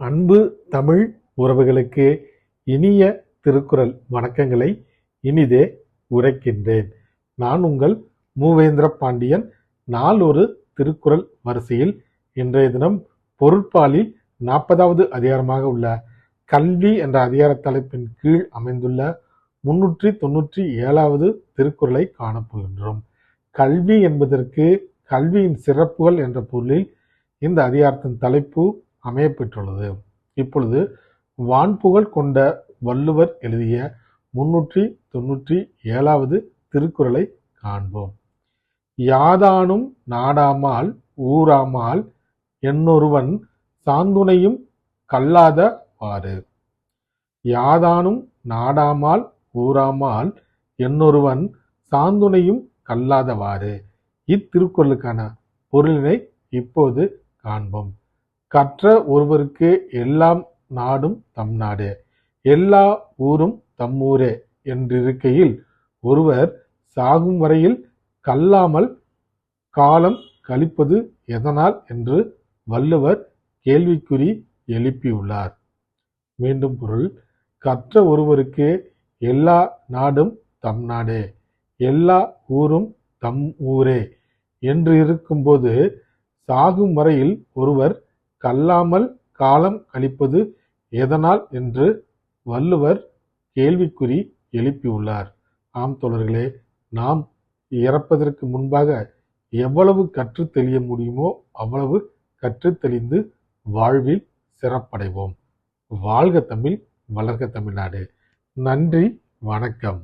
அன்பு தமிழ் உறவுகளுக்கு இனிய திருக்குறள் வணக்கங்களை இனிதே உரைக்கின்றேன். நான் உங்கள் மூவேந்திர பாண்டியன். நாளொரு திருக்குறள் வரிசையில் இன்றைய தினம் பொருட்பாலில் 40வது அதிகாரமாக உள்ள கல்வி என்ற அதிகார தலைப்பின் கீழ் அமைந்துள்ள 397வது திருக்குறளை காணப்போகின்றோம். கல்வி என்பதற்கு கல்வியின் சிறப்புகள் என்ற பொருளில் இந்த அதிகாரத்தின் தலைப்பு அமையப்பெற்றுள்ளது. இப்பொழுது வான்புகழ் கொண்ட வள்ளுவர் எழுதிய 397வது திருக்குறளை காண்போம். யாதானும் நாடாமால் ஊராமால் என்னொருவன் சாந்துணையும் கல்லாதவாறு. யாதானும் நாடாமால் ஊராமால் என்னொருவன் சாந்துணையும் கல்லாதவாறு. இத்திருக்குறளுக்கான பொருளினை இப்போது காண்போம். கற்ற ஒருவருக்கு எல்லாம் நாடும் தம் நாடு, எல்லா ஊரும் தம் ஊரே என்றிருக்கையில் ஒருவர் சாகும் வரையில் கல்லாமல் காலம் கழிப்பது எதனால் என்று வள்ளுவர் கேள்விக்குறி எழுப்பியுள்ளார். மீண்டும் பொருள். கற்ற ஒருவருக்கு எல்லா நாடும் தம் நாடே, எல்லா ஊரும் தம் ஊரே என்று இருக்கும்போது சாகும் வரையில் ஒருவர் கல்லாமல் காலம் கழிப்பது எதனால் என்று வள்ளுவர் கேள்விக்குறி எழுப்பியுள்ளார். ஆம் தோழர்களே, நாம் இறப்பதற்கு முன்பாக எவ்வளவு கற்றுத் தெளிய முடியுமோ அவ்வளவு கற்றுத் தெளிந்து வாழ்வில் சிறப்படைவோம். வாழ்க தமிழ், வளர்க தமிழ்நாடு. நன்றி, வணக்கம்.